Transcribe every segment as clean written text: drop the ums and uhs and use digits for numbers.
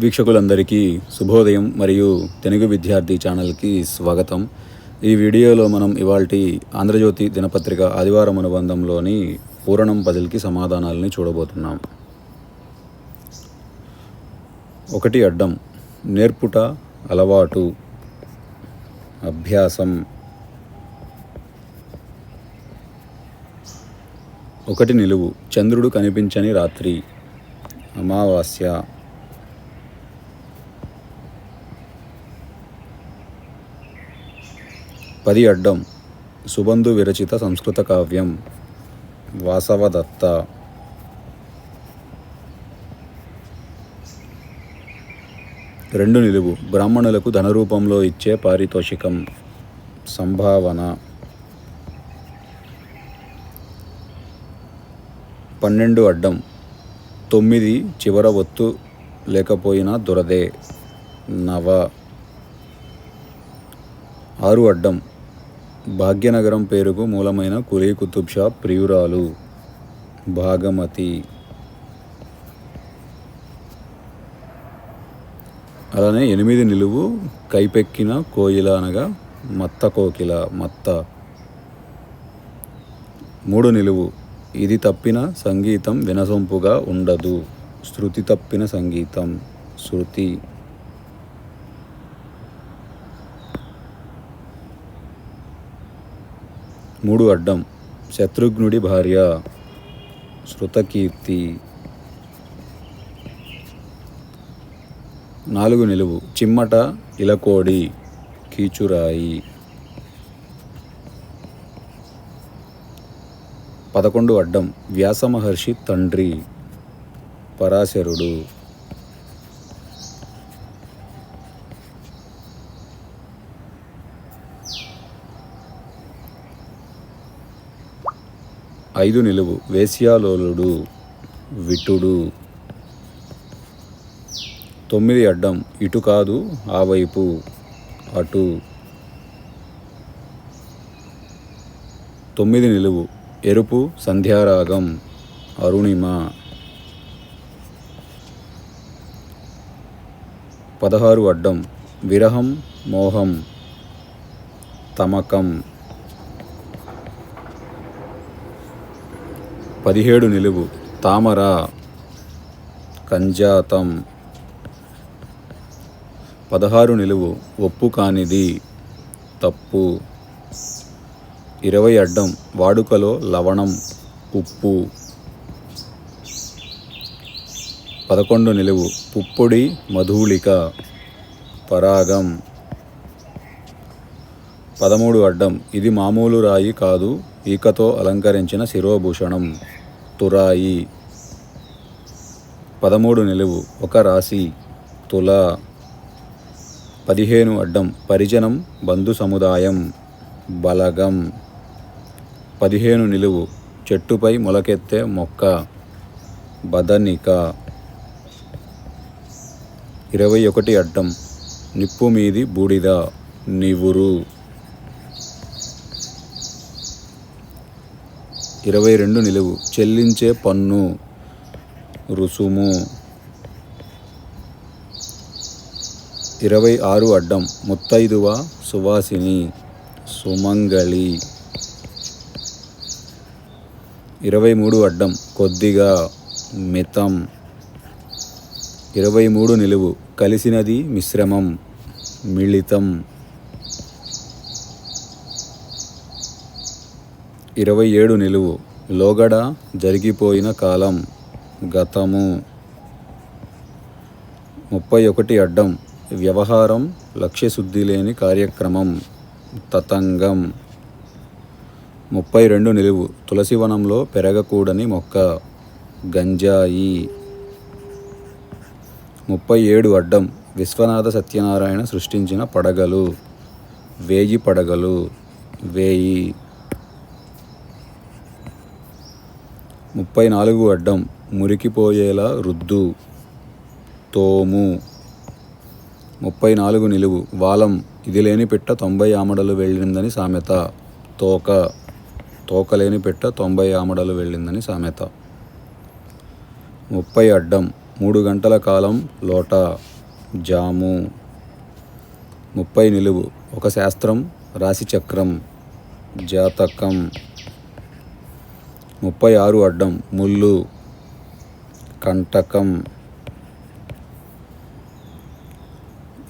వీక్షకులందరికీ శుభోదయం మరియు తెలుగు విద్యార్థి ఛానల్కి స్వాగతం. ఈ వీడియోలో మనం ఇవాల్టి ఆంధ్రజ్యోతి దినపత్రిక ఆదివారం అనుబంధంలోని పూరణం పజిల్కి సమాధానాలని చూడబోతున్నాం. 1 అడ్డం నేర్పుట అలవాటు అభ్యాసం. 1 నిలువు చంద్రుడు కనిపించని రాత్రి అమావాస్య. 10 అడ్డం సుబంధు విరచిత సంస్కృత కావ్యం వాసవదత్త. 2 నిలువు బ్రాహ్మణులకు ధనరూపంలో ఇచ్చే పారితోషికం సంభావన. 12 అడ్డం 9 చివర ఒత్తు లేకపోయినా దురదే నవ. 6 అడ్డం భాగ్యనగరం పేరుకు మూలమైన కులీ కుతుబ్ షా ప్రియురాలు భాగమతి. అలానే 8 నిలువు కైపెక్కిన కోయిల అనగా మత్త కోకిల మత్త. 3 నిలువు ఇది తప్పిన సంగీతం వినసొంపుగా ఉండదు శృతి తప్పిన సంగీతం శృతి. 3 అడ్డం శత్రుఘ్నుడి భార్య శృతకీర్తి. 4 నిలువు చిమ్మట ఇలకోడి కీచురాయి. 11 అడ్డం వ్యాస మహర్షి తండ్రి పరాశరుడు. 5 నిలువు వేశ్యాలోలుడు విటుడు. 9 అడ్డం ఇటు కాదు ఆ వైపు అటు. 9 నిలువు ఎరుపు సంధ్యారాగం అరుణిమ. 16 అడ్డం విరహం మోహం తమకం. 17 నిలువు తామర కంజాతం. 16 నిలువు ఒప్పు కానిది తప్పు. 20 అడ్డం వాడుకలో లవణం ఉప్పు. 11 నిలువు పుప్పొడి మధూళిక పరాగం. 13 అడ్డం ఇది మామూలు రాయి కాదు ఈకతో అలంకరించిన శిరోభూషణం తురాయి. 13 నిలువు ఒక రాశి తుల. 15 అడ్డం పరిజనం బంధు సముదాయం బలగం. 15 నిలువు చెట్టుపై మొలకెత్తే మొక్క బదనిక. 21 అడ్డం నిప్పు మీది బూడిద నివురు. 22 నిలువు చెల్లించే పన్ను రుసుము. 26 అడ్డం ముత్తైదువ సువాసిని సుమంగళి. 23 అడ్డం కొద్దిగా మితం. 23 నిలువు కలిసినది మిశ్రమం మిళితం. 27 నిలువు లోగడ జరిగిపోయిన కాలం గతము. 31 అడ్డం వ్యవహారం లక్ష్యశుద్ధి లేని కార్యక్రమం తతంగం. 32 నిలువు తులసివనంలో పెరగకూడని మొక్క గంజాయి. 37 అడ్డం విశ్వనాథ సత్యనారాయణ సృష్టించిన పడగలు 1000 పడగలు 1000. 34 అడ్డం మురికిపోయేలా రుద్దు తోము. 34 నిలువు వాలం ఇది లేని పెట్ట 90 ఆమడలు వెళ్ళిందని సామెత తోక. తోకలేని పెట్ట 90 ఆమడలు వెళ్ళిందని సామెత. 30 అడ్డం 3 గంటల కాలం లోట జాము. 30 నిలువు ఒక శాస్త్రం, రాశి చక్రం, జాతకం. 36 అడ్డం ముళ్ళు, కంటకం.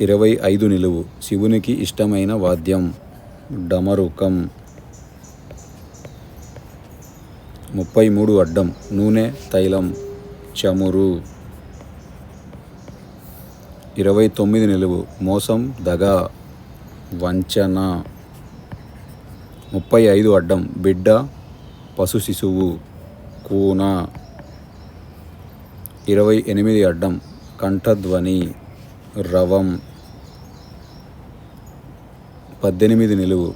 25 నిలువు శివునికి ఇష్టమైన వాద్యం, డమరుకం. 33 అడ్డం నూనె, తైలం, చమురు. 29 నిలువు మోసం, దగ, వంచన. 35 అడ్డం బిడ్డ, పశు శిశువు, కూన. 28 అడ్డం కంఠధ్వని, రవం. 18 నిలువు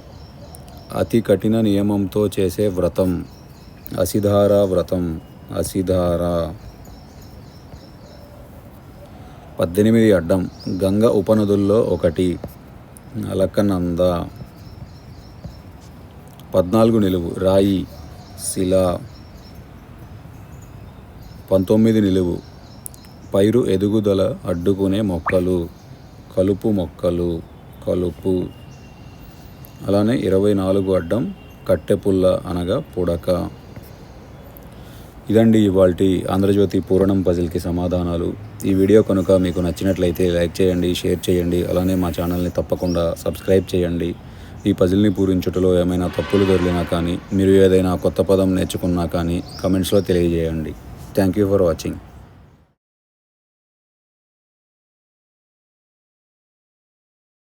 అతి కఠిన నియమంతో చేసే వ్రతం, అసిధార వ్రతం, అసిధార. 18 అడ్డం గంగ ఉపనదుల్లో ఒకటి, అలకనంద. 14 నిలువు రాయి, శిల. 19 నిలువు పైరు ఎదుగుదల అడ్డుకునే మొక్కలు, కలుపు మొక్కలు, కలుపు. అలానే 24 అడ్డం కట్టెపుల్ల అనగా పుడక. ఇదండి ఇవాల్టి ఆంధ్రజ్యోతి పూరణం పజిల్కి సమాధానాలు. ఈ వీడియో కనుక మీకు నచ్చినట్లయితే లైక్ చేయండి, షేర్ చేయండి. అలానే మా ఛానల్ని తప్పకుండా సబ్స్క్రైబ్ చేయండి. ఈ పజిల్ని పూరించుటలో ఏమైనా తప్పులు దొరికినా కానీ, మీరు ఏదైనా కొత్త పదం నేర్చుకున్నా కానీ కమెంట్స్లో తెలియజేయండి. Thank you for watching.